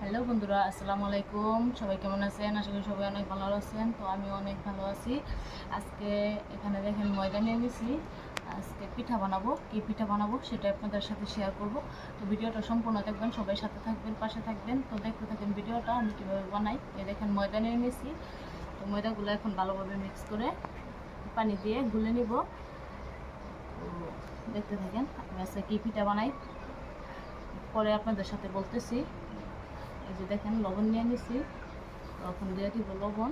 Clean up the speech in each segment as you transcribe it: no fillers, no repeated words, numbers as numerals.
Hello বন্ধুরা, আসসালামু আলাইকুম। সবাই কেমন আছেন? আশা করি সবাই অনেক ভালো আছেন। তো আমি অনেক ভালো আছি। আজকে এখানে দেখেন ময়দা নিয়ে নিয়েছি। আজকে পিঠা বানাবো। কি পিঠা বানাবো সেটা আপনাদের সাথে শেয়ার করব। তো ভিডিওটা সম্পূর্ণ দেখবেন, সবাই সাথে থাকবেন, পাশে থাকবেন। তো দেখতে থাকেন ভিডিওটা আমি কীভাবে বানাই। এই দেখেন ময়দা নিয়ে নিয়েছি। তো ময়দাগুলো এখন ভালোভাবে মিক্স করে পানি দিয়ে গুলে নিব। তো দেখতে থাকেন আমি আজকে কী পিঠা বানাই, পরে আপনাদের সাথে বলতেছি। এই যে দেখেন লবণ নিয়ে নিছি, তখন দিয়ে দিব লবণ।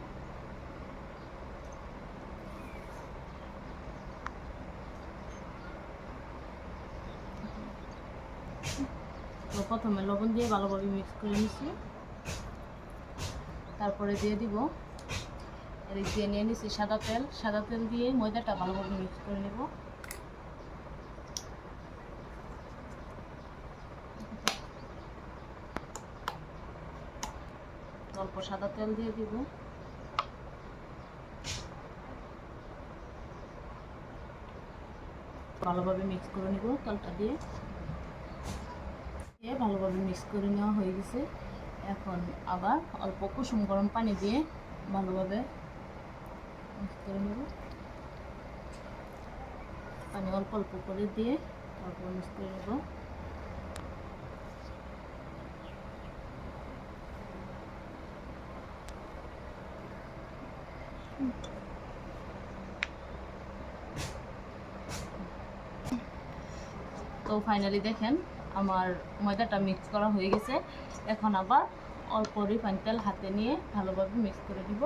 তো প্রথমে লবণ দিয়ে ভালোভাবে মিক্স করে নিছি, তারপরে দিয়ে দিব এদিক দিয়ে নিয়ে নিছি সাদা তেল। সাদা তেল দিয়ে ময়দাটা ভালোভাবে মিক্স করে নেব। অল্প সাদা তেল দিয়ে দিব, ভালোভাবে মিক্স করে নিব। তেলটা দিয়ে ভালোভাবে মিক্স করে নেওয়া হয়ে গেছে। এখন আবার অল্প কুসুম গরম পানি দিয়ে ভালোভাবে মিক্স করে নেব। পানি অল্প অল্প করে দিয়ে তারপর মিক্স করে নেব। তো ফাইনালি দেখেন আমার ময়দাটা মিক্স করা হয়ে গেছে। এখন আবার অল্প রিফাইন তেল হাতে নিয়ে ভালোভাবে মিক্স করে দিব।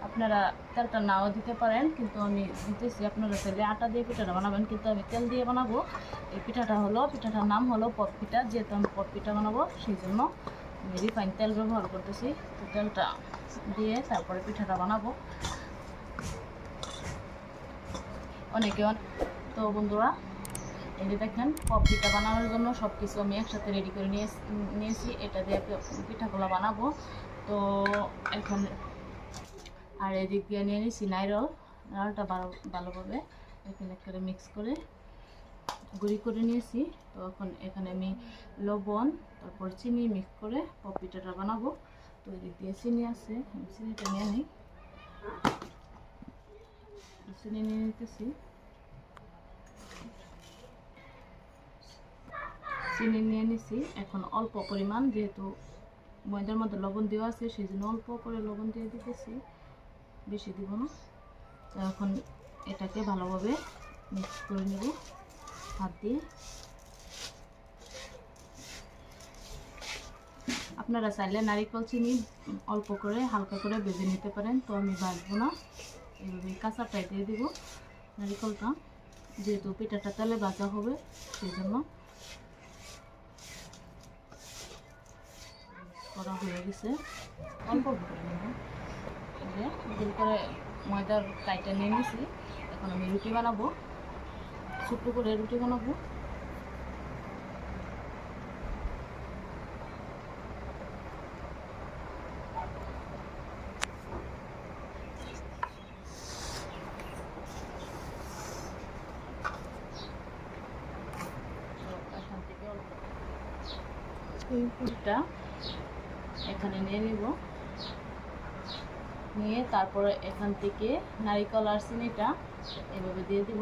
আপনারা তেলটা নাও দিতে পারেন, কিন্তু আমি দিতেছি। আপনারা চাইলে আটা দিয়ে পিঠাটা বানাবেন, কিন্তু আমি তেল দিয়ে বানাবো। এই পিঠাটার নাম হলো পট পিঠা। যেহেতু আমি পট পিঠা বানাবো সেই জন্য আমি রিফাইন তেল ব্যবহার করতেছি। তো তেলটা দিয়ে তারপরে পিঠাটা বানাবো। তো বন্ধুরা, এই যে দেখেন পপ পিঠা বানানোর জন্য সব কিছু আমি একসাথে রেডি করে নিয়েছি। এটা দিয়ে পিঠাগুলো বানাবো। তো এখন আর এদিক দিয়ে নিয়ে নিয়েছি নারলটা ভালোভাবে এখানে করে মিক্স করে গুঁড়ি করে নিয়েছি। তো এখন এখানে আমি লবণ তারপর চিনি মিক্স করে পপ পিঠাটা বানাবো। তো এদিক দিয়ে চিনি আছে, আমি চিনিটা নিয়ে নিই। চিনি নিয়ে নিতেছি। চিনি নিয়ে নিছি। এখন অল্প পরিমাণ, যেহেতু ময়দার মধ্যে লবণ দেওয়া আছে সেই জন্য অল্প করে লবণ দিয়ে দিতেছি, বেশি দিব না। তো এখন এটাকে ভালোভাবে মিক্স করে নেব হাত দিয়ে। আপনারা চাইলে নারিকেল চিনি অল্প করে হালকা করে ভেজে নিতে পারেন। তো আমি ভাজবো না, এইভাবে কাঁচাটাই দিয়ে দিব নারিকেলটা, যেহেতু পিঠাটা তেলে ভাজা হবে সেই জন্য। করা হয়ে গেছে, অল্প গোল করে ময়দার কাইটা নিয়ে নিয়েছি। এখন আমি রুটি বানাবো, ছোট্ট করে রুটি বানাবো। এখান থেকে এই পুরটা এখানে নিয়ে নিব, নিয়ে তারপরে এখান থেকে নারিকেল আর চিনিটা এভাবে দিয়ে দিব।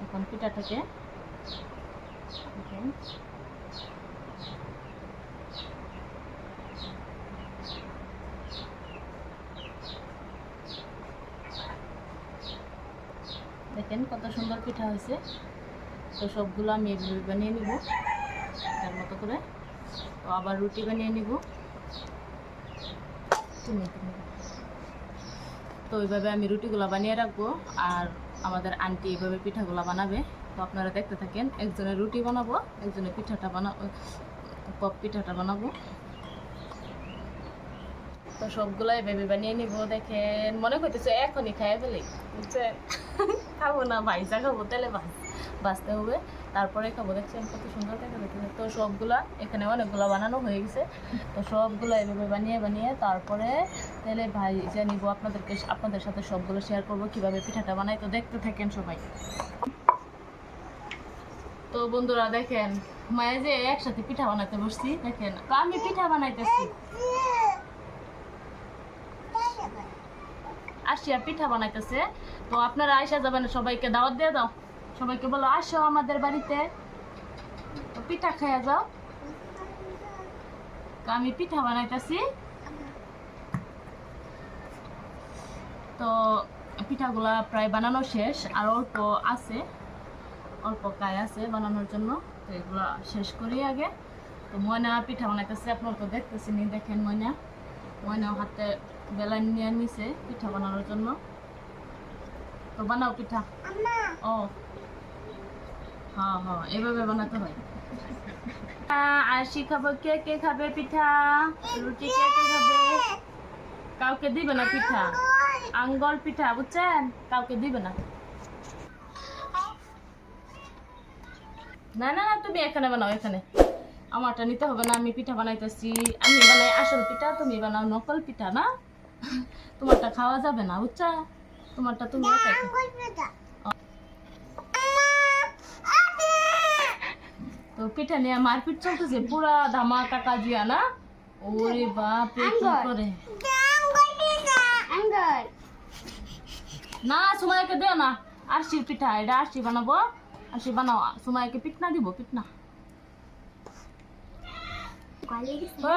এখন পিঠাটাকে দেখেন কত সুন্দর পিঠা হয়েছে। তো সবগুলো আমি এভাবে বানিয়ে নিব তার মতো করে। তো আবার রুটি বানিয়ে নিব। তো ওইভাবে আমি রুটিগুলো বানিয়ে রাখবো, আর আমাদের আন্টি এইভাবে পিঠাগুলো বানাবে। তো আপনারা দেখতে থাকেন। একজনের রুটি বানাবো, একজনের পপ পিঠাটা বানাবো। তো সবগুলো এভাবে বানিয়ে নিব। দেখেন মনে করতেছে এখনই খাই ফেলি, বুঝছেন? খাবো না, ভাইজা খাবো, তেলে ভাজতে হবে তারপরে খাবো। দেখছেন কত সুন্দর দেখা যাচ্ছে। তো সবগুলা এখানে অনেকগুলো বানানো হয়ে গেছে। তো সবগুলো এভাবে বানিয়ে তারপরে তেলে ভাইজা নিব। আপনাদের সাথে সবগুলো শেয়ার করব কিভাবে পিঠাটা বানাই। তো দেখতে থাকেন সবাই। তো বন্ধুরা দেখেন মায়ে যে একসাথে পিঠা বানাতে বসছি, দেখেন তো আমি পিঠা বানাইতেছি, আসিয়া পিঠা বানাইতেছে। তো আপনারা আইসা যাবেন, সবাইকে দাওয়াত দিয়ে দাও, সবাইকে বলো আসো আমাদের বাড়িতে, তো পিঠা খাইয়া যাও। তো আমি পিঠা বানাইতেছি। তো পিঠাগুলা প্রায় বানানো শেষ, আর অল্প আছে, অল্প কায় আছে বানানোর জন্য। তো এগুলো শেষ করি আগে। তো ময়না পিঠা বানাইতেছে, আপনারা তো দেখতেছেন, দেখেন ময়না হাতে বেলা নিয়ে নিছে পিঠা বানানোর জন্য। তো বানাও পিঠা। ও হ্যাঁ হ্যাঁ, এভাবে বানাতে হয়। আশি খাবো, কে কে খাবে পিঠা? রুটি কে কে খাবে? কাউকে দিবে না পিঠা, আঙ্গল পিঠা, বুঝছেন? কাউকে দিবে না। না না না, তুমি এখানে বানাও, এখানে আমারটা নিতে হবে না। আমি পিঠা বানাইতেছি, আমি বানাই আসল পিঠা, তুমি বানাও নকল পিঠা। না, তোমারটা খাওয়া যাবে না, বুঝছা? তোমারটা তুমি একাই খাও। তো পিঠা নিয়ে মারপিট চলতেছে, পুরা ধামাকা কাজিয়া। না ওরে বাপ রে, কি করে না, সুমাইকে দিও না। আরশির পিঠা, এটা আরশি বানাবো, আরশি বানাও। সুমাইকে পিঠনা দিব, পিঠনা।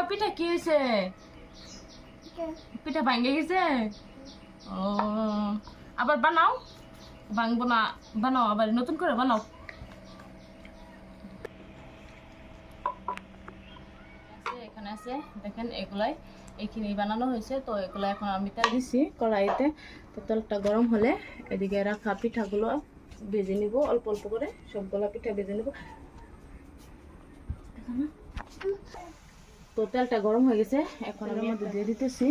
পিঠা কি হয়েছে? পিঠা ভাঙ্গে গেছে? ও আবার বানাও। ভাঙবো না, বানাও আবার, নতুন করে বানাও। এখানে আছে দেখেন, এগুলাই এইখানে বানানো হয়েছে। তো এগুলো এখন আমি তেল দিছি কড়াইতে। তো তেলটা গরম হলে এদিকে রাখা পিঠাগুলো ভেজে নিব, অল্প অল্প করে সবগুলা পিঠা ভেজে নিব। তো তেলটা গরম হয়ে গেছে, এখন আমি মধ্যে দিয়ে দিতেছি।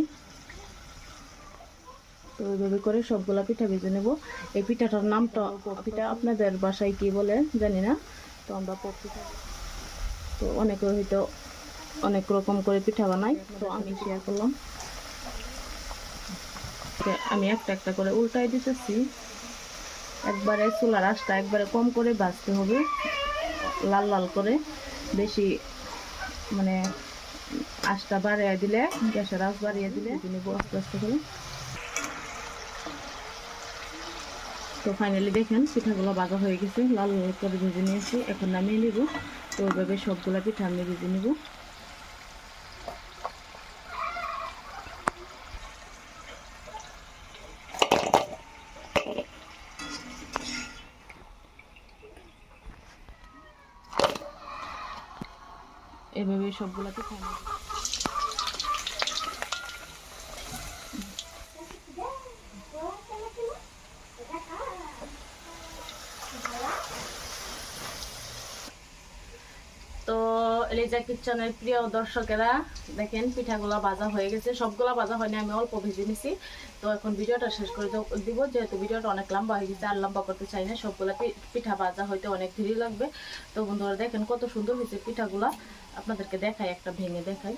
তো এইভাবে করে সবগুলা পিঠা ভেজে নেব। এই পিঠাটার নামটা, পিঠা আপনাদের বাসায় কি বলে জানি না। তো আমরা পিঠা, তো অনেকে হয়তো অনেক রকম করে পিঠা বানাই, তো আমি শেয়ার করলাম। আমি একটা একটা করে উল্টাই দিতেছি। একবারে চুলার আঁচটা একবারে কম করে ভাজতে হবে, লাল লাল করে। বেশি মানে আঁচটা বাড়িয়ে দিলে, গ্যাসের আঁচ বাড়িয়ে দিলে নেব আস্তে আস্তে করে। তো ফাইনালি দেখেন পিঠাগুলো ভাজা হয়ে গেছে, লাল লাল করে ভেজে নিয়েছি। এখন নামিয়ে নিব। তো ওইভাবে সবগুলা পিঠা আমি ভেজে নিব। এভাবে সবগুলা পিঠা তো এলিজা কিচেনের প্রিয় দর্শকেরা দেখেন পিঠাগুলা ভাজা হয়ে গেছে, সবগুলা ভাজা হয়নি, আমি অল্প ভেজে নিছি। তো এখন ভিডিওটা শেষ করে দিব, যেহেতু ভিডিওটা অনেক লম্বা হয়ে গেছে, আর লম্বা করতে চাই না। সবগুলা পিঠা ভাজা হইতে অনেক দেরি লাগবে। তো বন্ধুরা দেখেন কত সুন্দর হয়েছে পিঠাগুলা, আপনাদেরকে দেখাই, একটা ভেঙে দেখাই।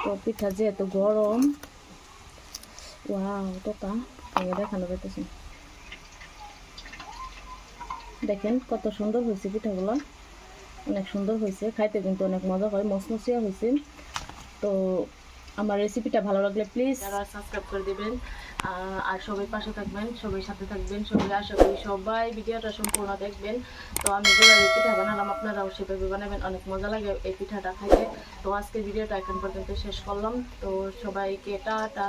তো পিঠা যেহেতু গরম, ওয়াও তোতা ভেঙে দেখানো যাইতেছে। দেখেন কত সুন্দর হয়েছে পিঠাগুলো, অনেক সুন্দর হয়েছে, খাইতে কিন্তু অনেক মজা হয়, মচমচিয়া হয়েছে। তো আমার রেসিপিটা ভালো লাগলে প্লিজ সাবস্ক্রাইব করে দিবেন, আর সবাই পাশে থাকবেন, সবাই সাথে থাকবেন, সবাই আশা করি সবাই ভিডিওটা সম্পূর্ণ দেখবেন। তো আমি যেভাবে পিঠা বানালাম আপনারাও সেভাবে বানাবেন, অনেক মজা লাগে এই পিঠাটা খাইতে। তো আজকের ভিডিওটা এখন পর্যন্ত শেষ করলাম। তো সবাইকে টাটা।